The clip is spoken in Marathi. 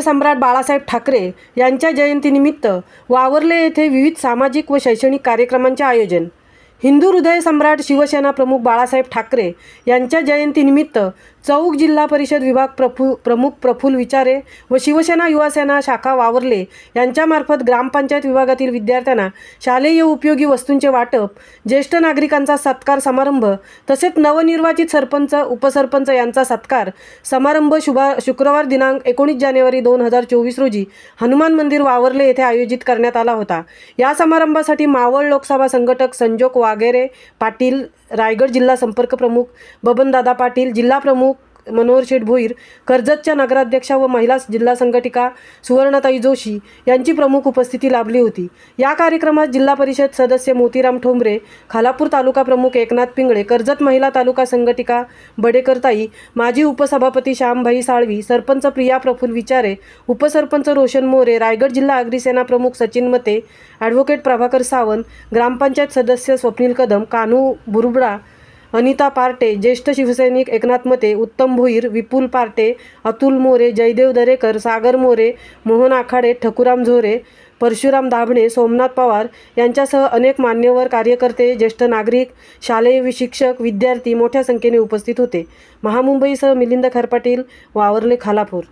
सम्राट बाळासाहेब ठाकरे यांच्या जयंतीनिमित्त वावर्ले येथे विविध सामाजिक व शैक्षणिक कार्यक्रमांचे आयोजन। हिंदू हृदय सम्राट शिवसेना प्रमुख बाळासाहेब ठाकरे यांच्या जयंतीनिमित्त चौक जिल्हा परिषद विभाग प्रमुख प्रफुल्ल विचारे व शिवसेना युवासेना शाखा वावर्ले यांच्यामार्फत ग्रामपंचायत विभागातील विद्यार्थ्यांना शालेय उपयोगी वस्तूंचे वाटप, ज्येष्ठ नागरिकांचा सत्कार समारंभ तसेच नवनिर्वाचित सरपंच उपसरपंच यांचा सत्कार समारंभ शुक्रवार दिनांक 19 जानेवारी 2024 रोजी हनुमान मंदिर वावर्ले येथे आयोजित करण्यात आला होता। या समारंभासाठी मावळ लोकसभा संघटक संजोग वागेरे पाटील, रायगड जिल्हा संपर्क प्रमुख बबनदादा पाटील, जिल्हा प्रमुख मनोहर शेठ भोईर, कर्जतच्या नगराध्यक्षा व महिला जिल्हा संघटिका सुवर्णताई जोशी यांची प्रमुख उपस्थिती लाभली होती। या कार्यक्रमात जिल्हा परिषद सदस्य मोतीराम ठोंबरे, खालापूर तालुका प्रमुख एकनाथ पिंगळे, कर्जत महिला तालुका संघटिका बडेकरताई, माजी उपसभापती श्यामभाई साळवी, सरपंच प्रिया प्रफुल्ल विचारे, उपसरपंच रोशन मोरे, रायगड जिल्हा अग्रिसेना प्रमुख सचिन मते, ॲडव्होकेट प्रभाकर सावंत, ग्रामपंचायत सदस्य स्वप्नील कदम, कान्हू बुरुबडा, अनिता पार्टे, ज्येष्ठ शिवसैनिक एकनाथ मते, उत्तम भोईर, विपुल पार्टे, अतुल मोरे, जयदेव दरेकर, सागर मोरे, मोहन आखाडे, ठकुराम झोरे, परशुराम दाभणे, सोमनाथ पवार यांच्यासह अनेक मान्यवर कार्यकर्ते, ज्येष्ठ नागरिक, शालेय शिक्षक, विद्यार्थी मोठ्या संख्येने उपस्थित होते। महामुंबईसह मिलिंद खरपाटील, वावर्ले, खालापूर।